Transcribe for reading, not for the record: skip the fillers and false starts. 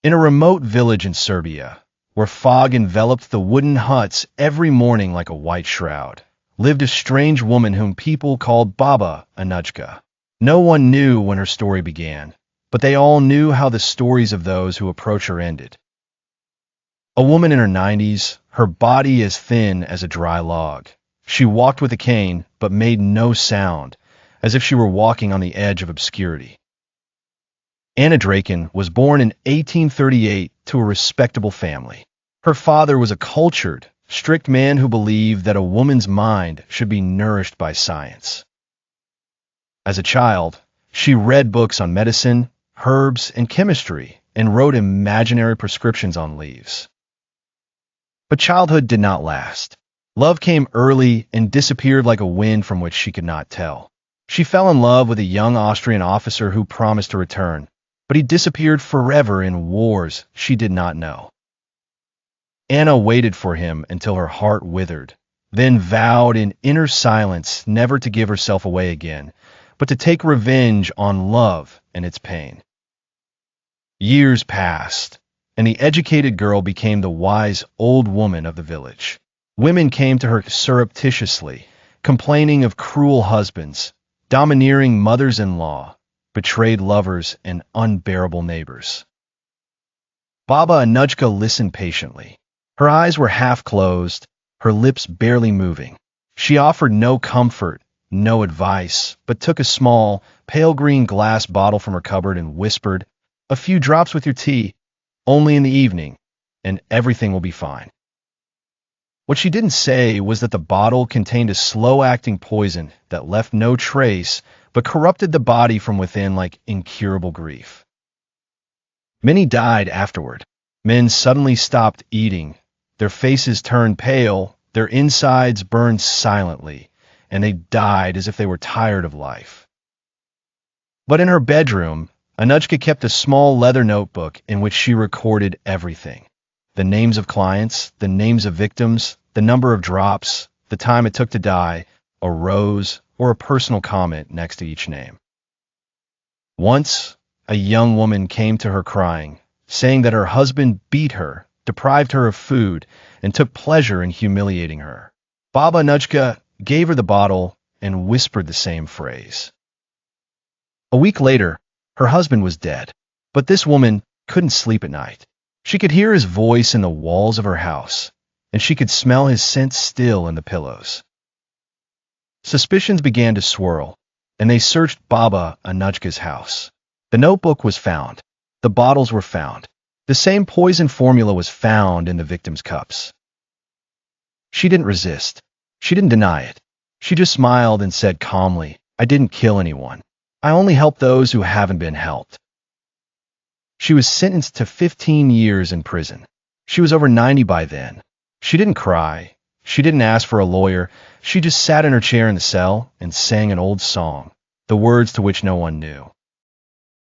In a remote village in Serbia, where fog enveloped the wooden huts every morning like a white shroud, lived a strange woman whom people called Baba Anujka. No one knew when her story began, but they all knew how the stories of those who approach her ended. A woman in her 90s, her body as thin as a dry log. She walked with a cane, but made no sound, as if she were walking on the edge of obscurity. Anna Draken was born in 1838 to a respectable family. Her father was a cultured, strict man who believed that a woman's mind should be nourished by science. As a child, she read books on medicine, herbs, and chemistry, and wrote imaginary prescriptions on leaves. But childhood did not last. Love came early and disappeared like a wind from which she could not tell. She fell in love with a young Austrian officer who promised to return, but he disappeared forever in wars she did not know. Anna waited for him until her heart withered, then vowed in inner silence never to give herself away again, but to take revenge on love and its pain. Years passed, and the educated girl became the wise old woman of the village. Women came to her surreptitiously, complaining of cruel husbands, domineering mothers-in-law, betrayed lovers, and unbearable neighbors. Baba Anujka listened patiently. Her eyes were half closed, her lips barely moving. She offered no comfort, no advice, but took a small, pale green glass bottle from her cupboard and whispered, "A few drops with your tea, only in the evening, and everything will be fine." What she didn't say was that the bottle contained a slow-acting poison that left no trace but corrupted the body from within like incurable grief. Many died afterward. Men suddenly stopped eating, their faces turned pale, their insides burned silently, and they died as if they were tired of life. But in her bedroom, Anujka kept a small leather notebook in which she recorded everything. The names of clients, the names of victims, the number of drops, the time it took to die, a rose, or a personal comment next to each name. Once, a young woman came to her crying, saying that her husband beat her, deprived her of food, and took pleasure in humiliating her. Baba Anujka gave her the bottle and whispered the same phrase. A week later, her husband was dead, but this woman couldn't sleep at night. She could hear his voice in the walls of her house, and she could smell his scent still in the pillows. Suspicions began to swirl, and they searched Baba Anujka's house. The notebook was found. The bottles were found. The same poison formula was found in the victims' cups. She didn't resist. She didn't deny it. She just smiled and said calmly, "I didn't kill anyone. I only helped those who haven't been helped." She was sentenced to 15 years in prison. She was over 90 by then. She didn't cry. She didn't ask for a lawyer. She just sat in her chair in the cell and sang an old song, the words to which no one knew.